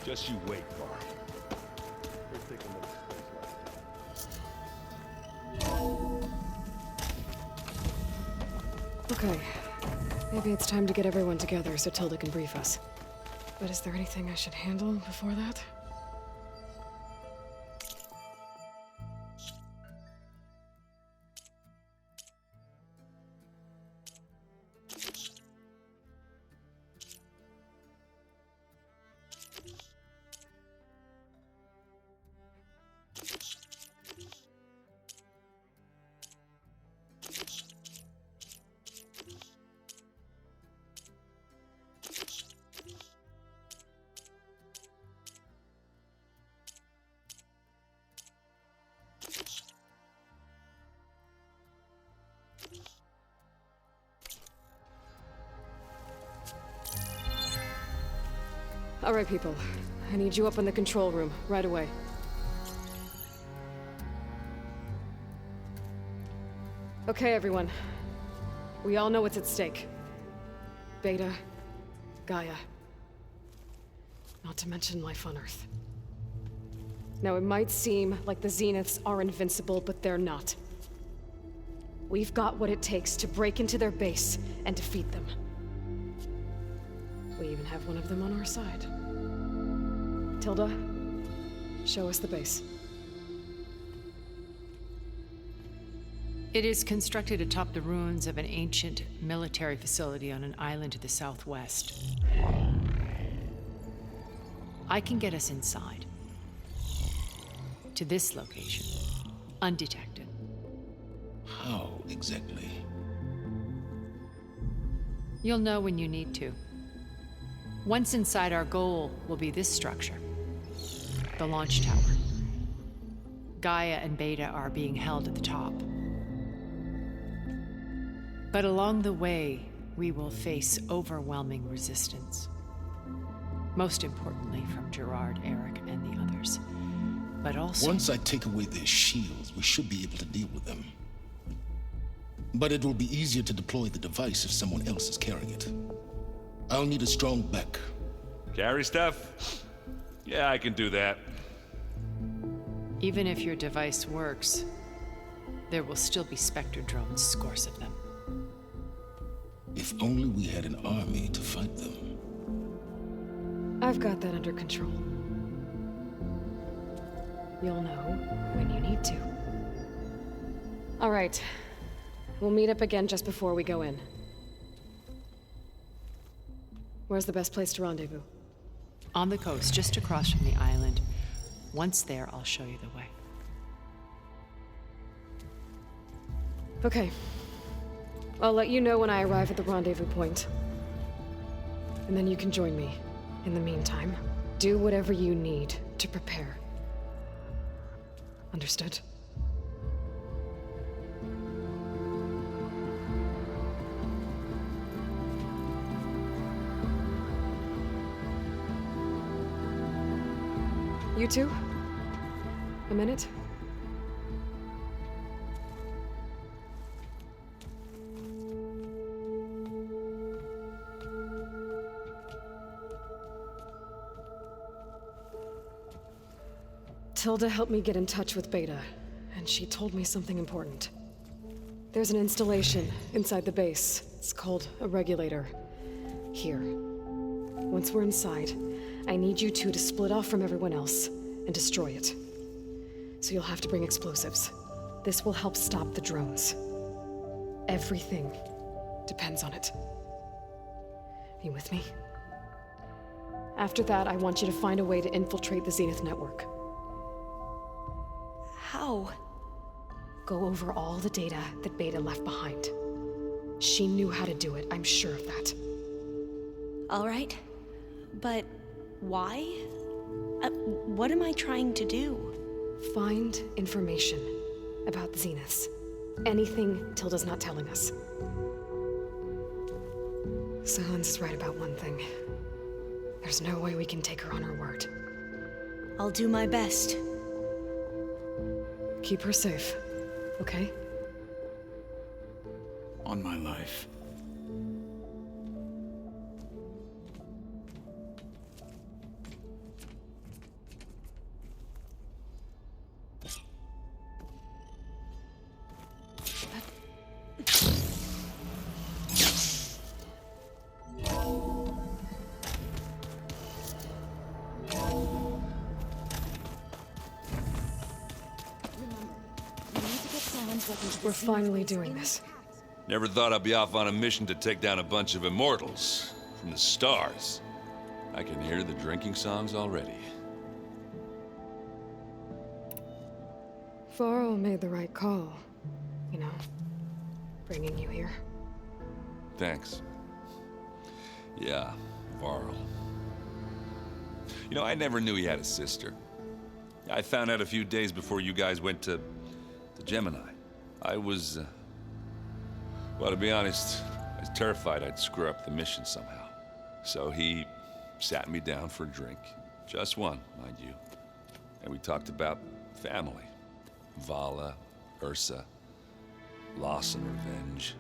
Just you wait, Bar. Okay. Maybe it's time to get everyone together so Tilda can brief us. But is there anything I should handle before that? All right, people. I need you up in the control room, right away. Okay, everyone. We all know what's at stake. Beta, Gaia. Not to mention life on Earth. Now, it might seem like the Zeniths are invincible, but they're not. We've got what it takes to break into their base and defeat them. We even have one of them on our side. Tilda, show us the base. It is constructed atop the ruins of an ancient military facility on an island to the southwest. I can get us inside. To this location, undetected. How exactly? You'll know when you need to. Once inside, our goal will be this structure. The launch tower. Gaia and Beta are being held at the top. But along the way, we will face overwhelming resistance. Most importantly from Gerard, Eric, and the others. But also... Once I take away their shields, we should be able to deal with them. But it will be easier to deploy the device if someone else is carrying it. I'll need a strong back. Carry stuff? Yeah, I can do that. Even if your device works, there will still be Spectre drones, scores of them. If only we had an army to fight them. I've got that under control. You'll know when you need to. All right. We'll meet up again just before we go in. Where's the best place to rendezvous? On the coast, just across from the island. Once there, I'll show you the way. Okay. I'll let you know when I arrive at the rendezvous point. And then you can join me. In the meantime, do whatever you need to prepare. Understood? You two? A minute? Tilda helped me get in touch with Beta, and she told me something important. There's an installation inside the base. It's called a regulator. Here. Once we're inside, I need you two to split off from everyone else and destroy it. So you'll have to bring explosives. This will help stop the drones. Everything depends on it. You with me? After that, I want you to find a way to infiltrate the Zenith network. How? Go over all the data that Beta left behind. She knew how to do it, I'm sure of that. All right. But why? What am I trying to do? Find information about the Zeniths. Anything Tilda's not telling us. Silence is right about one thing. There's no way we can take her on her word. I'll do my best. Keep her safe, okay? On my life. We're finally doing this. Never thought I'd be off on a mission to take down a bunch of immortals from the stars. I can hear the drinking songs already. Varl made the right call. You know, bringing you here. Thanks. Yeah, Varl. You know, I never knew he had a sister. I found out a few days before you guys went to Gemini. I was, well, to be honest, I was terrified I'd screw up the mission somehow. So he sat me down for a drink. Just one, mind you. And we talked about family. Vala, Ursa, loss and revenge.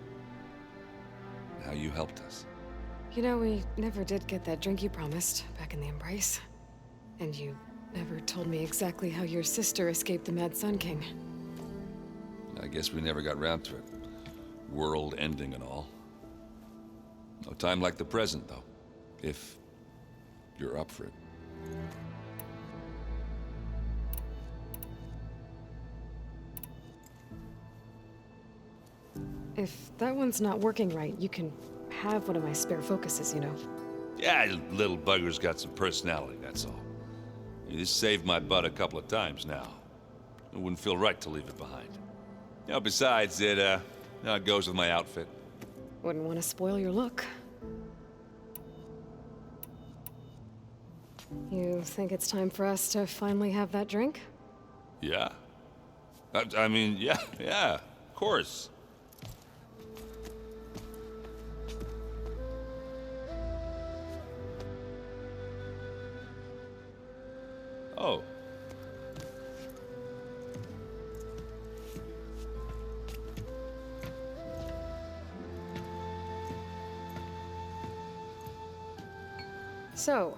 And how you helped us. You know, we never did get that drink you promised back in the Embrace. And you never told me exactly how your sister escaped the Mad Sun King. I guess we never got round to it. World ending and all. No time like the present, though. If you're up for it. If that one's not working right, you can have one of my spare focuses, you know. Yeah, little bugger's got some personality, that's all. This saved my butt a couple of times now. It wouldn't feel right to leave it behind. You know, besides, it goes with my outfit. Wouldn't want to spoil your look. You think it's time for us to finally have that drink? Yeah. I mean, yeah, of course. Oh. So,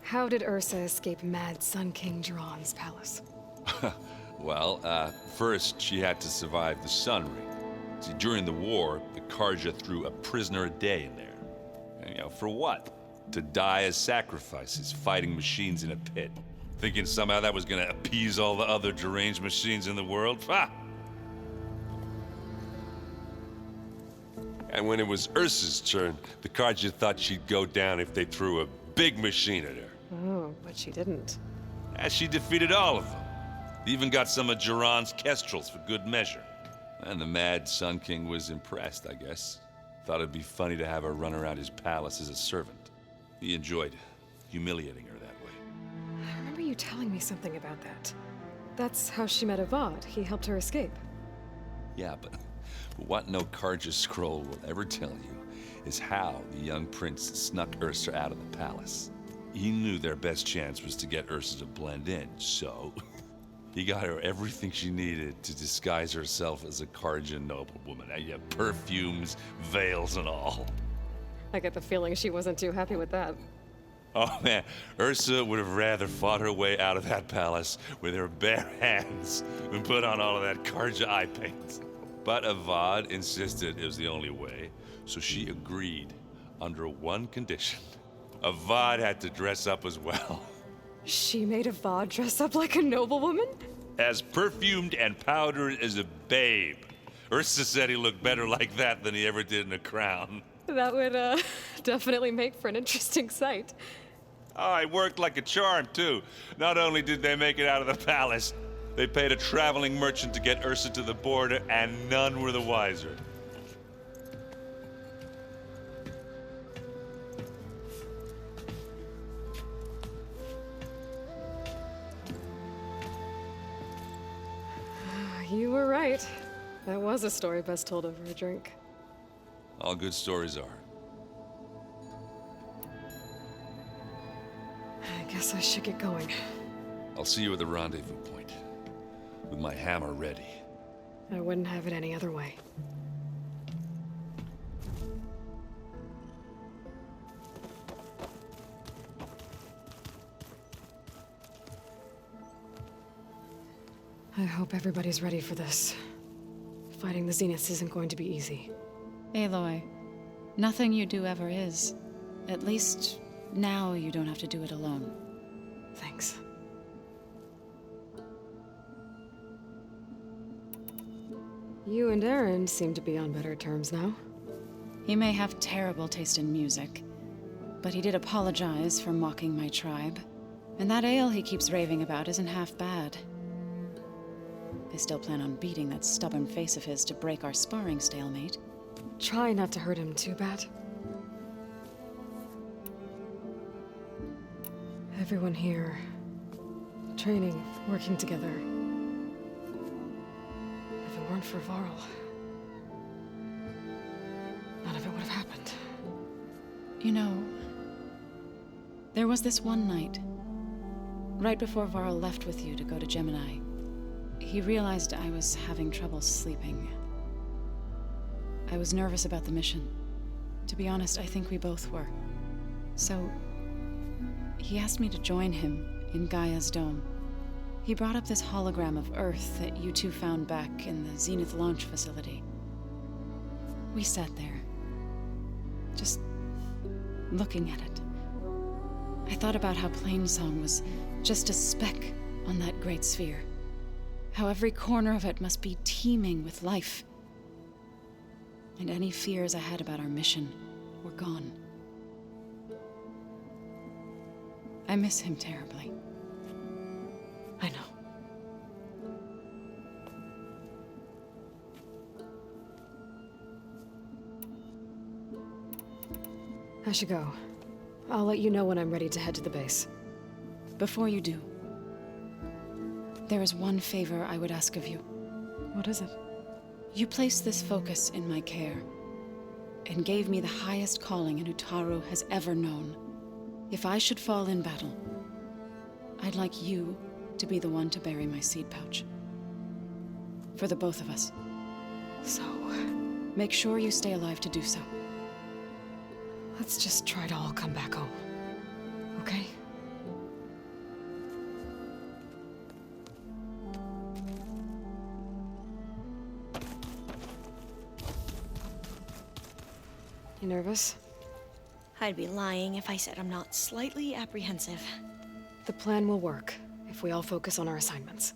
how did Ursa escape Mad Sun King Jiran's palace? Well, first she had to survive the Sun Ring. See, during the war, the Karja threw a prisoner a day in there. And, you know, for what? To die as sacrifices, fighting machines in a pit. Thinking somehow that was gonna appease all the other deranged machines in the world? Ha! And when it was Ursa's turn, the Karja thought she'd go down if they threw a big machine at her. Oh, but she didn't. And she defeated all of them. Even got some of Jiran's kestrels for good measure. And the Mad Sun King was impressed, I guess. Thought it'd be funny to have her run around his palace as a servant. He enjoyed humiliating her that way. I remember you telling me something about that. That's how she met Avad. He helped her escape. Yeah, but what no Karja scroll will ever tell you is how the young prince snuck Ursa out of the palace. He knew their best chance was to get Ursa to blend in, so he got her everything she needed to disguise herself as a Karja noblewoman. Yeah, perfumes, veils, and all. I get the feeling she wasn't too happy with that. Oh man, Ursa would have rather fought her way out of that palace with her bare hands than put on all of that Karja eye paint. But Avad insisted it was the only way, so she agreed under one condition. Avad had to dress up as well. She made Avad dress up like a noblewoman? As perfumed and powdered as a babe. Ursa said he looked better like that than he ever did in a crown. That would, definitely make for an interesting sight. Oh, it worked like a charm, too. Not only did they make it out of the palace, they paid a traveling merchant to get Ursa to the border, and none were the wiser. You were right. That was a story best told over a drink. All good stories are. I guess I should get going. I'll see you at the rendezvous point, with my hammer ready. I wouldn't have it any other way. I hope everybody's ready for this. Fighting the Zeniths isn't going to be easy. Aloy, nothing you do ever is. At least, now you don't have to do it alone. You and Aaron seem to be on better terms now. He may have terrible taste in music, but he did apologize for mocking my tribe. And that ale he keeps raving about isn't half bad. I still plan on beating that stubborn face of his to break our sparring stalemate. Try not to hurt him too bad. Everyone here, training, working together. If it weren't for Varl, none of it would have happened. You know, there was this one night, right before Varl left with you to go to Gemini. He realized I was having trouble sleeping. I was nervous about the mission. To be honest, I think we both were. So, he asked me to join him in Gaia's dome. He brought up this hologram of Earth that you two found back in the Zenith launch facility. We sat there, just looking at it. I thought about how Plainsong was just a speck on that great sphere. How every corner of it must be teeming with life. And any fears I had about our mission were gone. I miss him terribly. I know. I should go. I'll let you know when I'm ready to head to the base. Before you do, there is one favor I would ask of you. What is it? You placed this focus in my care, and gave me the highest calling an Utaru has ever known. If I should fall in battle, I'd like you to be the one to bury my seed pouch. For the both of us. So, make sure you stay alive to do so. let's just try to all come back home. Okay? You nervous? I'd be lying if I said I'm not slightly apprehensive. The plan will work if we all focus on our assignments.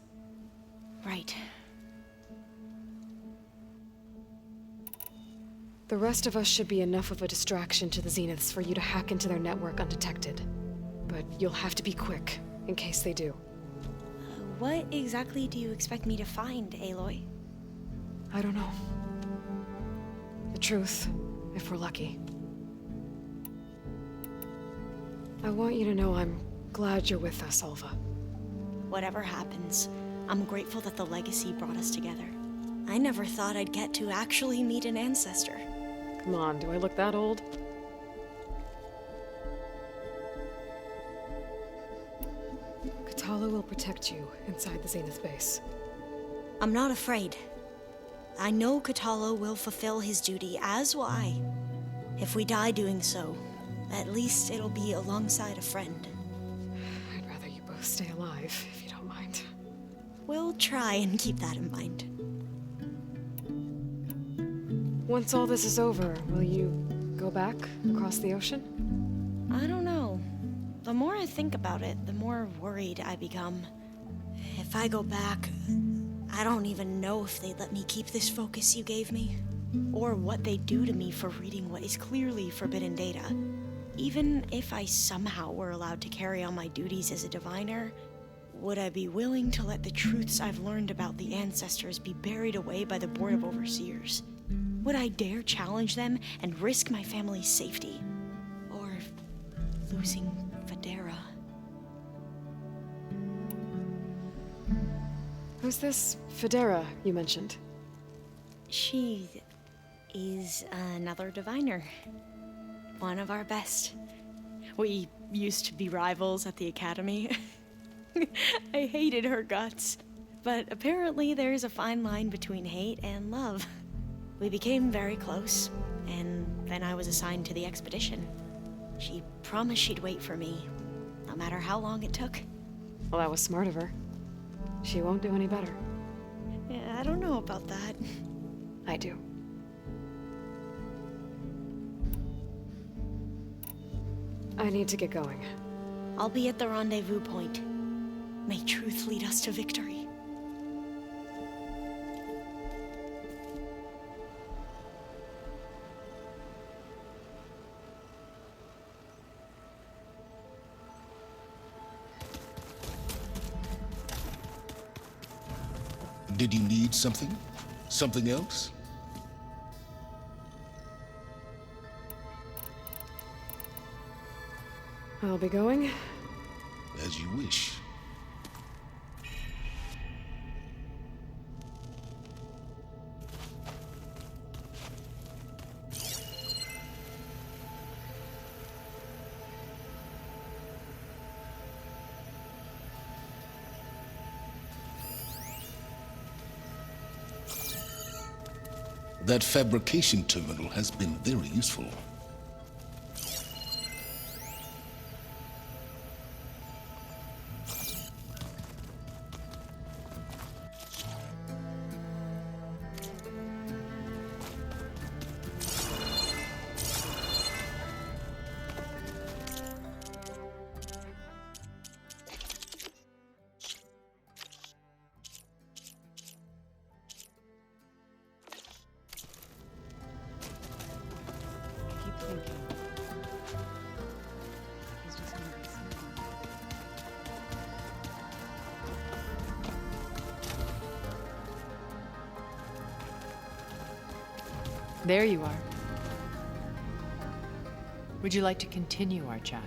Right. The rest of us should be enough of a distraction to the Zeniths for you to hack into their network undetected. But you'll have to be quick, in case they do. What exactly do you expect me to find, Aloy? I don't know. The truth, if we're lucky. I want you to know I'm glad you're with us, Alva. Whatever happens, I'm grateful that the legacy brought us together. I never thought I'd get to actually meet an ancestor. Come on, do I look that old? Katala will protect you inside the Zenith base. I'm not afraid. I know Katala will fulfill his duty, as will I. If we die doing so, at least it'll be alongside a friend. I'd rather you both stay alive, if you don't mind. We'll try and keep that in mind. Once all this is over, will you go back across the ocean? I don't know. The more I think about it, the more worried I become. If I go back, I don't even know if they'd let me keep this focus you gave me, or what they'd do to me for reading what is clearly forbidden data. Even if I somehow were allowed to carry on my duties as a diviner, would I be willing to let the truths I've learned about the ancestors be buried away by the Board of Overseers? Would I dare challenge them and risk my family's safety? Or losing Federa? Who's this Federa you mentioned? She is another diviner. One of our best. We used to be rivals at the academy. I hated her guts. But apparently there's a fine line between hate and love. We became very close, and then I was assigned to the expedition. She promised she'd wait for me, no matter how long it took. Well, that was smart of her. She won't do any better. Yeah, I don't know about that. I do. I need to get going. I'll be at the rendezvous point. May truth lead us to victory. Did you need something? Something else? I'll be going. As you wish. That fabrication terminal has been very useful. Keep thinking. He's just gonna be sleeping. There you are. Would you like to continue our chat?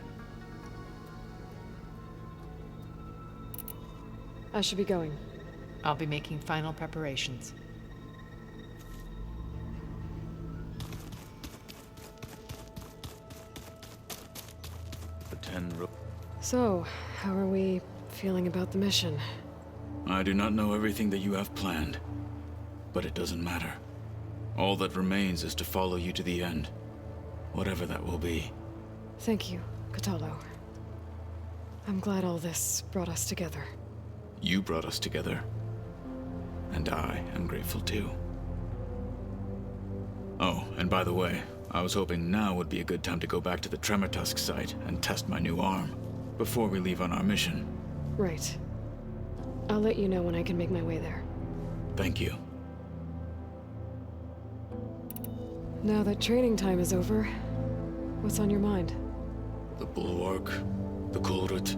I should be going. I'll be making final preparations. So, how are we feeling about the mission? I do not know everything that you have planned, but it doesn't matter. All that remains is to follow you to the end, whatever that will be. Thank you, Kotallo. I'm glad all this brought us together. You brought us together, and I am grateful too. Oh, and by the way, I was hoping now would be a good time to go back to the Tremortusk site and test my new arm, before we leave on our mission. Right. I'll let you know when I can make my way there. Thank you. Now that training time is over, what's on your mind? The Bulwark, the Kulrut,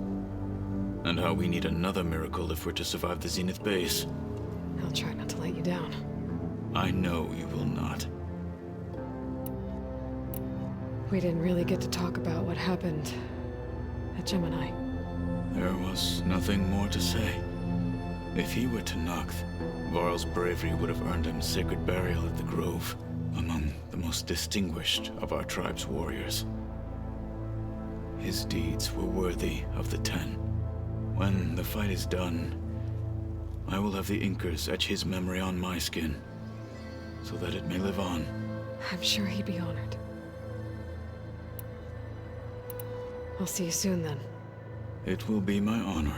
and how we need another miracle if we're to survive the Zenith base. I'll try not to let you down. I know you will not. We didn't really get to talk about what happened at Gemini. There was nothing more to say. If he were to Noct, Varl's bravery would have earned him sacred burial at the Grove, among the most distinguished of our tribe's warriors. His deeds were worthy of the Ten. When the fight is done, I will have the Inkers etch his memory on my skin, so that it may live on. I'm sure he'd be honored. I'll see you soon then. It will be my honor.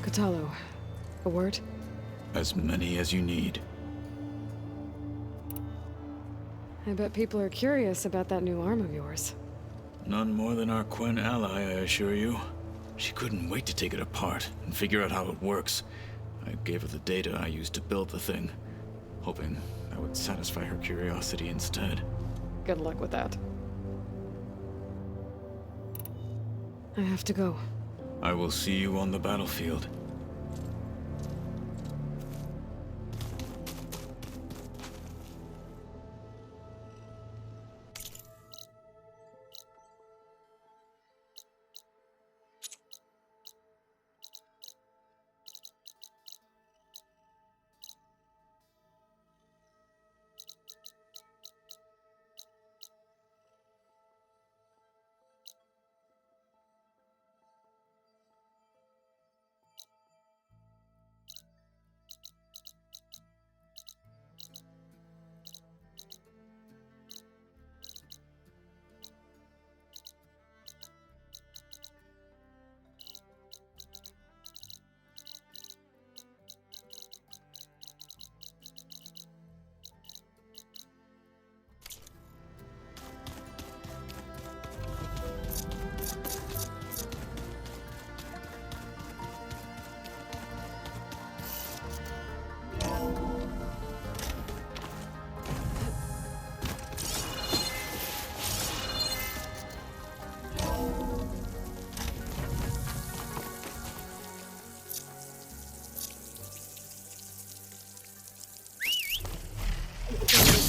Kotallo, a word? As many as you need. I bet people are curious about that new arm of yours. None more than our Quen ally, I assure you. She couldn't wait to take it apart and figure out how it works. I gave her the data I used to build the thing, hoping that would satisfy her curiosity instead. Good luck with that. I have to go. I will see you on the battlefield.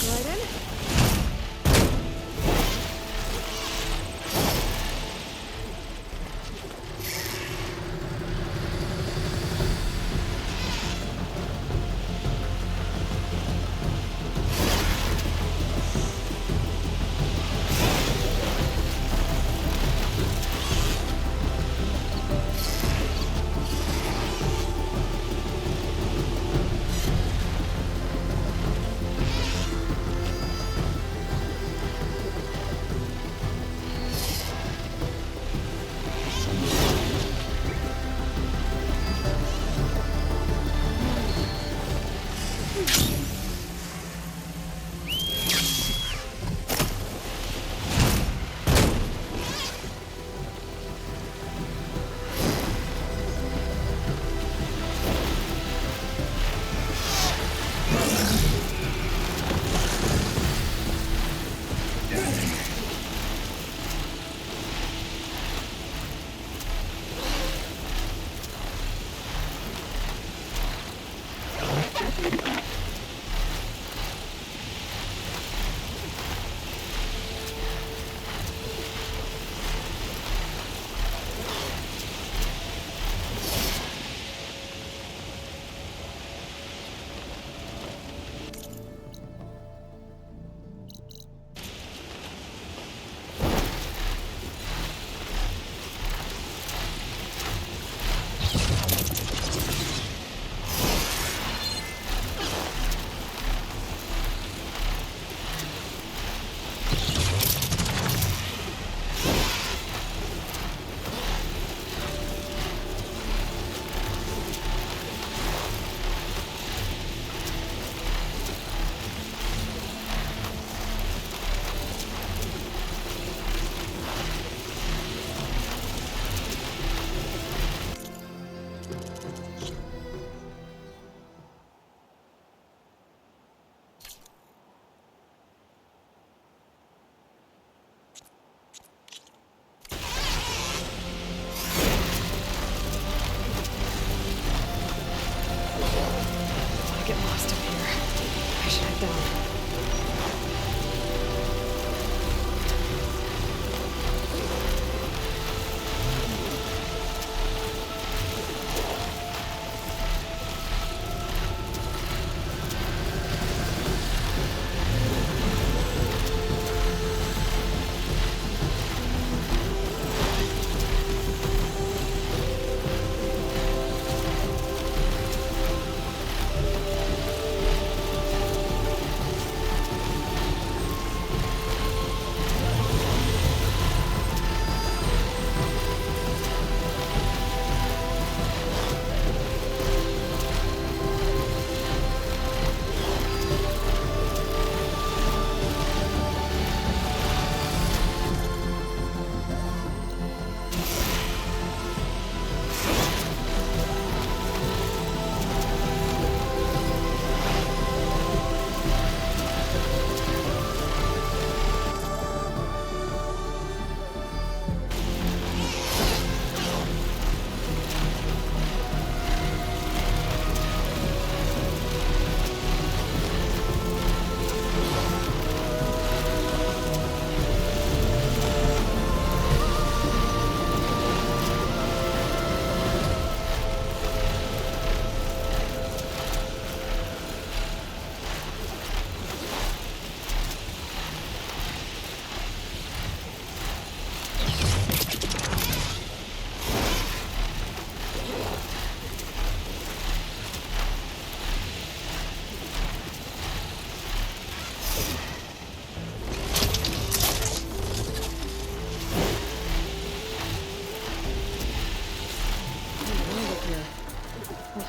Right in?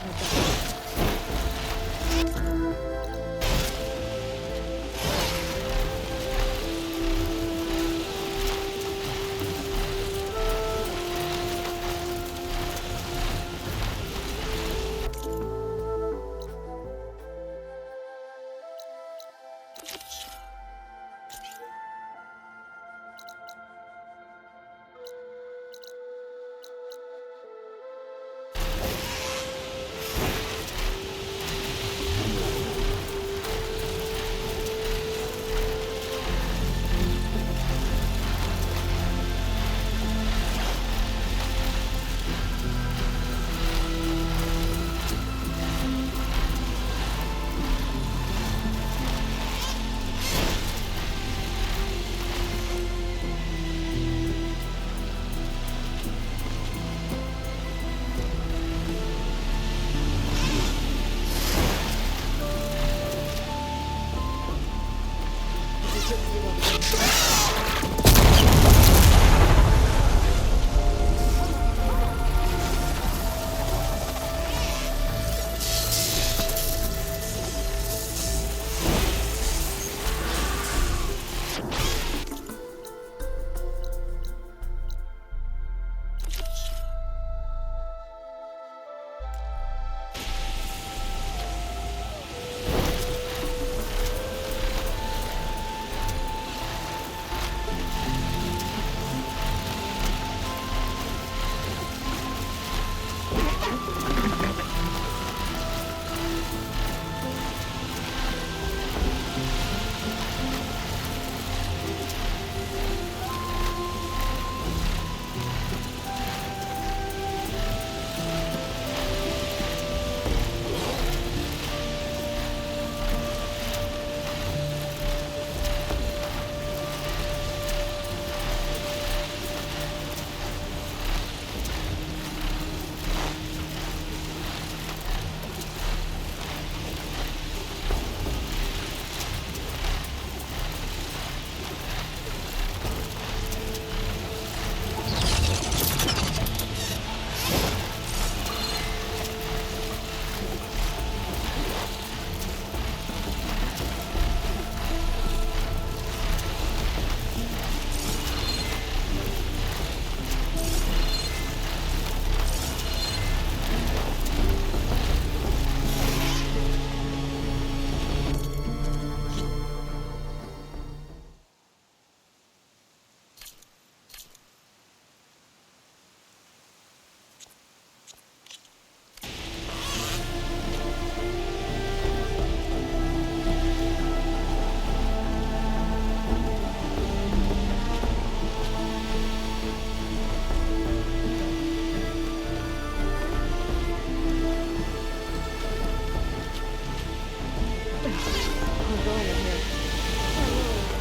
hold that.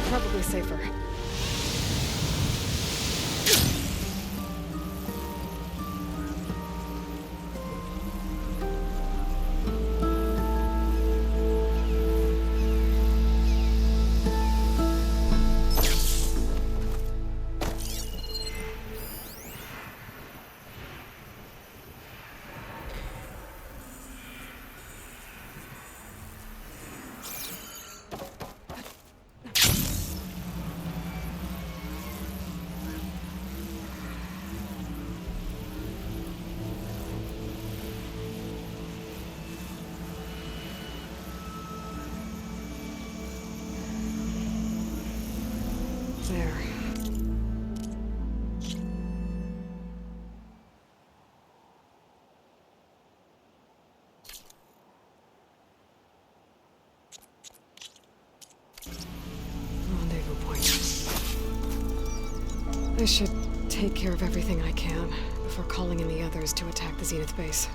Probably safer. There. Rendezvous point. I should take care of everything I can before calling in the others to attack the Zenith base.